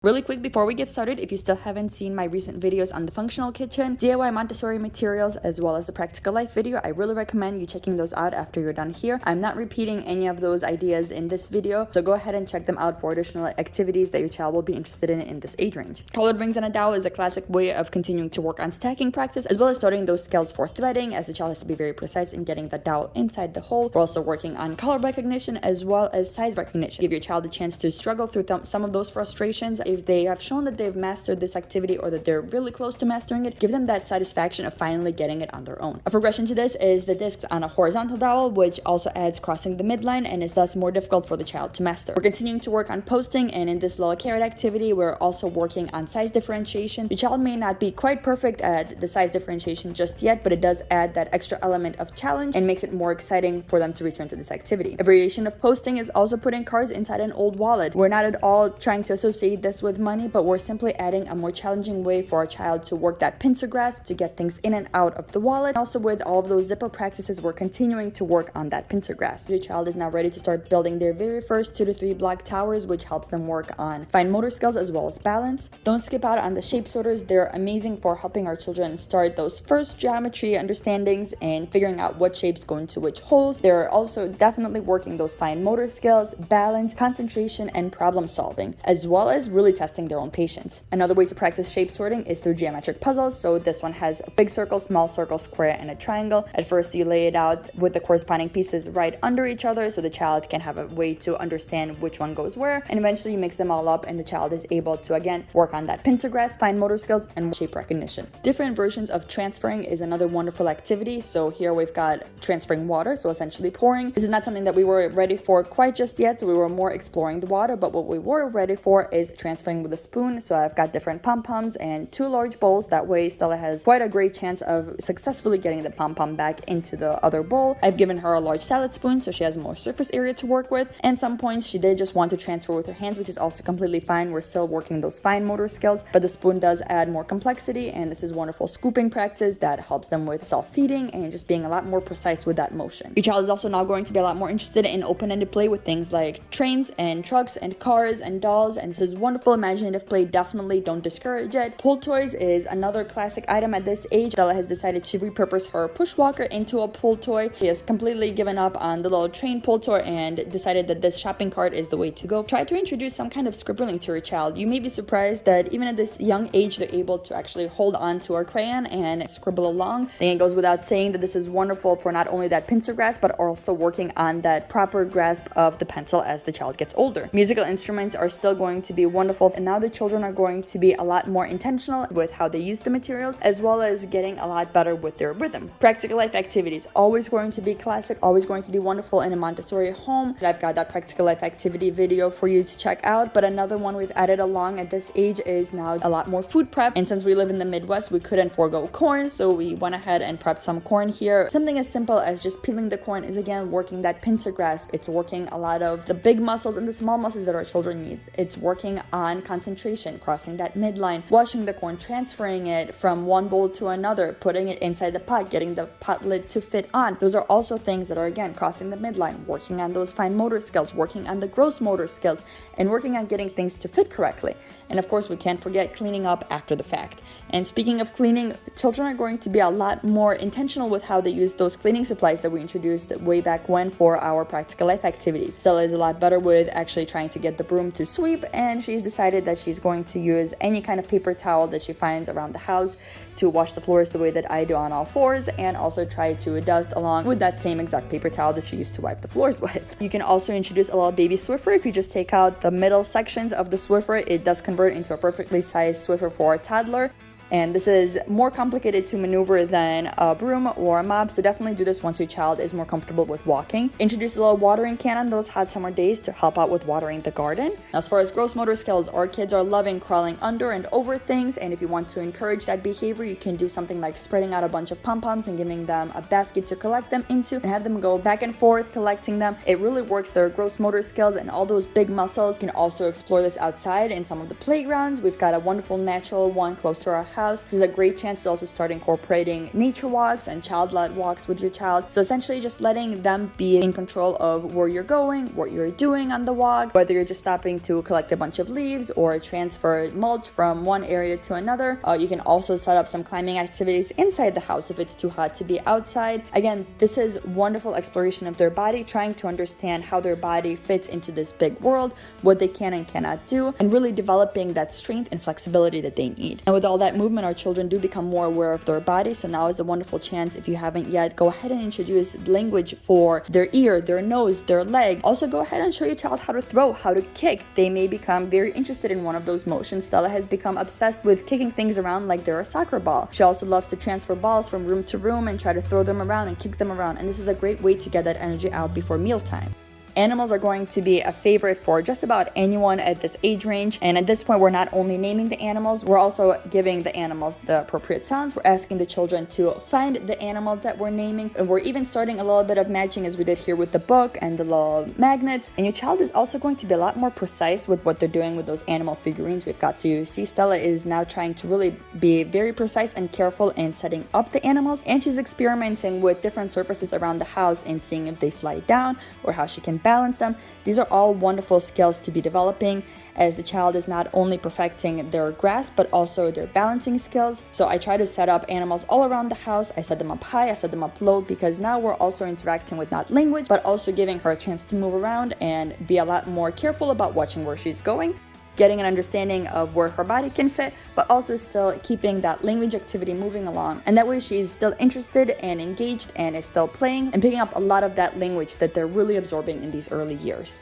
Really quick before we get started, if you still haven't seen my recent videos on the functional kitchen, DIY Montessori materials, as well as the practical life video, I really recommend you checking those out after you're done here. I'm not repeating any of those ideas in this video, so go ahead and check them out for additional activities that your child will be interested in this age range. Colored rings and a dowel is a classic way of continuing to work on stacking practice, as well as starting those skills for threading, as the child has to be very precise in getting the dowel inside the hole. We're also working on color recognition as well as size recognition. Give your child a chance to struggle through some of those frustrations. If they have shown that they've mastered this activity or that they're really close to mastering it, give them that satisfaction of finally getting it on their own. A progression to this is the discs on a horizontal dowel, which also adds crossing the midline and is thus more difficult for the child to master. We're continuing to work on posting, and in this little carrot activity, we're also working on size differentiation. Your child may not be quite perfect at the size differentiation just yet, but it does add that extra element of challenge and makes it more exciting for them to return to this activity. A variation of posting is also putting cards inside an old wallet. We're not at all trying to associate this with money, but we're simply adding a more challenging way for our child to work that pincer grasp to get things in and out of the wallet. Also, with all of those zipper practices, we're continuing to work on that pincer grasp. Your child is now ready to start building their very first 2 to 3 block towers, which helps them work on fine motor skills as well as balance. Don't skip out on the shape sorters. They're amazing for helping our children start those first geometry understandings and figuring out what shapes go into which holes. They're also definitely working those fine motor skills, balance, concentration, and problem solving, as well as really testing their own patience. Another way to practice shape sorting is through geometric puzzles. So this one has a big circle, small circle, square, and a triangle. At first, you lay it out with the corresponding pieces right under each other so the child can have a way to understand which one goes where, and eventually you mix them all up and the child is able to again work on that pincer grasp, fine motor skills, and shape recognition. Different versions of transferring is another wonderful activity. So here we've got transferring water, so essentially pouring. This is not something that we were ready for quite just yet, so we were more exploring the water, but what we were ready for is transferring with a spoon. So I've got different pom-poms and 2 large bowls. That way Stella has quite a great chance of successfully getting the pom-pom back into the other bowl. I've given her a large salad spoon so she has more surface area to work with, and some points she did just want to transfer with her hands, which is also completely fine. We're still working those fine motor skills, but the spoon does add more complexity, and this is wonderful scooping practice that helps them with self-feeding and just being a lot more precise with that motion. Your child is also now going to be a lot more interested in open-ended play with things like trains and trucks and cars and dolls, and this is wonderful imaginative play. Definitely don't discourage it. Pull toys is another classic item at this age. Stella has decided to repurpose her push walker into a pull toy. She has completely given up on the little train pull toy and decided that this shopping cart is the way to go. Try to introduce some kind of scribbling to your child. You may be surprised that even at this young age they're able to actually hold on to our crayon and scribble along. I think it goes without saying that this is wonderful for not only that pincer grasp but also working on that proper grasp of the pencil as the child gets older. Musical instruments are still going to be wonderful, and now the children are going to be a lot more intentional with how they use the materials, as well as getting a lot better with their rhythm. Practical life activities, always going to be classic, always going to be wonderful in a Montessori home. I've got that practical life activity video for you to check out, but another one we've added along at this age is now a lot more food prep, and since we live in the Midwest, we couldn't forego corn, so we went ahead and prepped some corn here. Something as simple as just peeling the corn is again working that pincer grasp. It's working a lot of the big muscles and the small muscles that our children need. It's working on concentration, crossing that midline, washing the corn, transferring it from one bowl to another, putting it inside the pot, getting the pot lid to fit on. Those are also things that are again crossing the midline, working on those fine motor skills, working on the gross motor skills, and working on getting things to fit correctly. And of course, we can't forget cleaning up after the fact. And speaking of cleaning, children are going to be a lot more intentional with how they use those cleaning supplies that we introduced way back when for our practical life activities. Stella is a lot better with actually trying to get the broom to sweep, and she's decided that she's going to use any kind of paper towel that she finds around the house to wash the floors the way that I do on all fours, and also try to dust along with that same exact paper towel that she used to wipe the floors with. You can also introduce a little baby Swiffer. If you just take out the middle sections of the Swiffer, it does convert into a perfectly sized Swiffer for a toddler. And this is more complicated to maneuver than a broom or a mop, so definitely do this once your child is more comfortable with walking. Introduce a little watering can on those hot summer days to help out with watering the garden. As far as gross motor skills, our kids are loving crawling under and over things, and if you want to encourage that behavior, you can do something like spreading out a bunch of pom-poms and giving them a basket to collect them into and have them go back and forth collecting them. It really works their gross motor skills and all those big muscles. You can also explore this outside in some of the playgrounds. We've got a wonderful natural one close to our house house. This is a great chance to also start incorporating nature walks and child-led walks with your child. So essentially just letting them be in control of where you're going, what you're doing on the walk, whether you're just stopping to collect a bunch of leaves or transfer mulch from one area to another. You can also set up some climbing activities inside the house if it's too hot to be outside. Again, this is wonderful exploration of their body, trying to understand how their body fits into this big world, what they can and cannot do, and really developing that strength and flexibility that they need. And with all that movement, our children do become more aware of their body. So now is a wonderful chance, if you haven't yet, go ahead and introduce language for their ear, their nose, their leg. Also go ahead and show your child how to throw, how to kick. They may become very interested in one of those motions. Stella has become obsessed with kicking things around like they're a soccer ball. She also loves to transfer balls from room to room and try to throw them around and kick them around. And this is a great way to get that energy out before mealtime. Animals are going to be a favorite for just about anyone at this age range. And at this point, we're not only naming the animals, we're also giving the animals the appropriate sounds. We're asking the children to find the animal that we're naming. And we're even starting a little bit of matching, as we did here with the book and the little magnets. And your child is also going to be a lot more precise with what they're doing with those animal figurines we've got. So you see Stella is now trying to really be very precise and careful in setting up the animals. And she's experimenting with different surfaces around the house and seeing if they slide down or how she can balance them. These are all wonderful skills to be developing, as the child is not only perfecting their grasp but also their balancing skills. So I try to set up animals all around the house. I set them up high, I set them up low, because now we're also interacting with not language but also giving her a chance to move around and be a lot more careful about watching where she's going, getting an understanding of where her body can fit, but also still keeping that language activity moving along. And that way she's still interested and engaged and is still playing and picking up a lot of that language that they're really absorbing in these early years.